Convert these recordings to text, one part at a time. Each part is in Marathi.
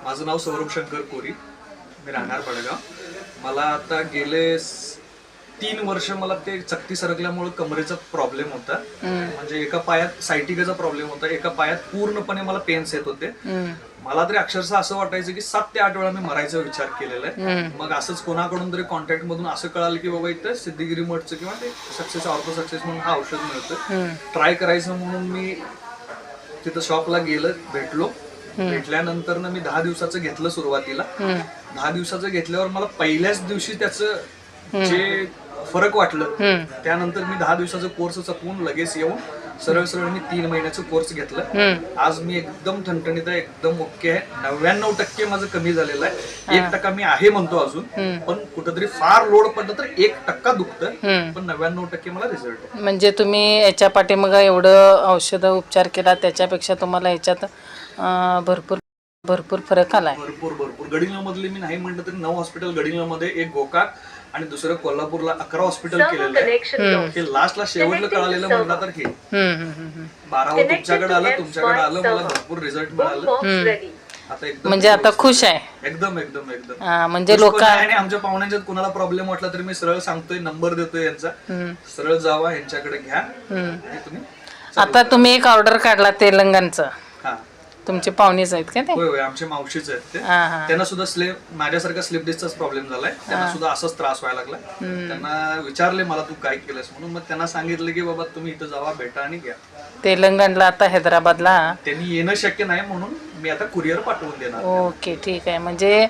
माझं नाव सौरभ शंकर कोरी, मी राहणार बडगाव. मला आता गेले 3 वर्ष मला ते चकती सरकल्यामुळे कमरेचा प्रॉब्लेम होता. म्हणजे एका पायात सायटिकाचा प्रॉब्लेम होता, एका पायात पूर्णपणे मला पेन्स येत होते. मला तरी अक्षरशः असं वाटायचं की 7 ते 8 वेळा मी मरायचा विचार केलेला आहे. मग असंच कोणाकडून तरी कॉन्टॅक्ट मधून असं कळालं की बाबा इथं सिद्धिगिरी मठचं किंवा ते सक्सेस ऑर्थो सक्सेस म्हणून हा औषध मिळतं, ट्राय करायचं म्हणून मी तिथं शॉपला गेलं, भेटलो. भेटल्यानंतर ना मी 10 दिवसाचं घेतलं सुरुवातीला. 10 दिवसाचं घेतल्यावर मला पहिल्याच दिवशी त्याचं जे फरक वाटलं, त्यानंतर मी 10 दिवसाचा कोर्स चकवून लगेच येऊन सरळ सरळ मी 3 महिन्याचं कोर्स घेतलं. आज मी एकदम ठणठणीत आहे, एकदम ओके आहे. 99% माझं कमी झालेलं आहे. 1% मी आहे म्हणतो अजून, पण कुठंतरी फार लोड पडलं तर 1% दुखतं, पण 99% मला रिझल्ट आहे. म्हणजे तुम्ही याच्या पाठीमागं एवढं औषध उपचार केला, त्याच्यापेक्षा तुम्हाला याच्यात भरपूर फरक आलाय. भरपूर गडिंगलामधले मी नाही म्हटलं तरी 9 हॉस्पिटल गडिंगलामध्ये, एक गोकाक आणि दुसरं कोल्हापूरला 11 हॉस्पिटल केलेलं आहे. हे लास्टला शेवटला कळालेलं म्हटलं तर हे 12वं तुमच्याकडे आलं, मला भरपूर रिझल्ट मिळालं. आता एकदम म्हणजे आता खुश आहे एकदम. म्हणजे लोक आणि आमच्या पाहुण्यांच्यात कुणाला प्रॉब्लेम वाटला तरी मी सरळ सांगतोय, नंबर देतोय यांचा, सरळ जावा यांच्याकडे घ्या आणि तुम्ही. आता तुम्ही एक ऑर्डर काढला तेलंगणचं, हा तुमचे पाहुणेच आहेत का ते? होय, आमचे मावशीच आहेत ते. त्यांना सुद्धा माझ्यासारखा स्लिप डिस्कचाच प्रॉब्लेम झालाय. त्यांना सुद्धा असाच त्रास व्हायला लागला. त्यांना विचारले मला तू काय केलंस म्हणून, मग त्यांना सांगितलं की बाबा तुम्ही इथं जावा, भेटा आणि घ्या. तेलंगणला आता हैदराबादला त्यांनी येणं शक्य नाही म्हणून मी आता कुरिअर पाठवून देणार. ओके, ठीक आहे. म्हणजे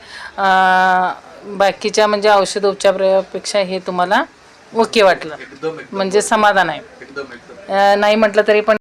बाकीच्या म्हणजे औषध उपचारापेक्षा हे तुम्हाला ओके वाटलं, एकदम म्हणजे समाधान आहे. एकदम नाही म्हटलं तरी पण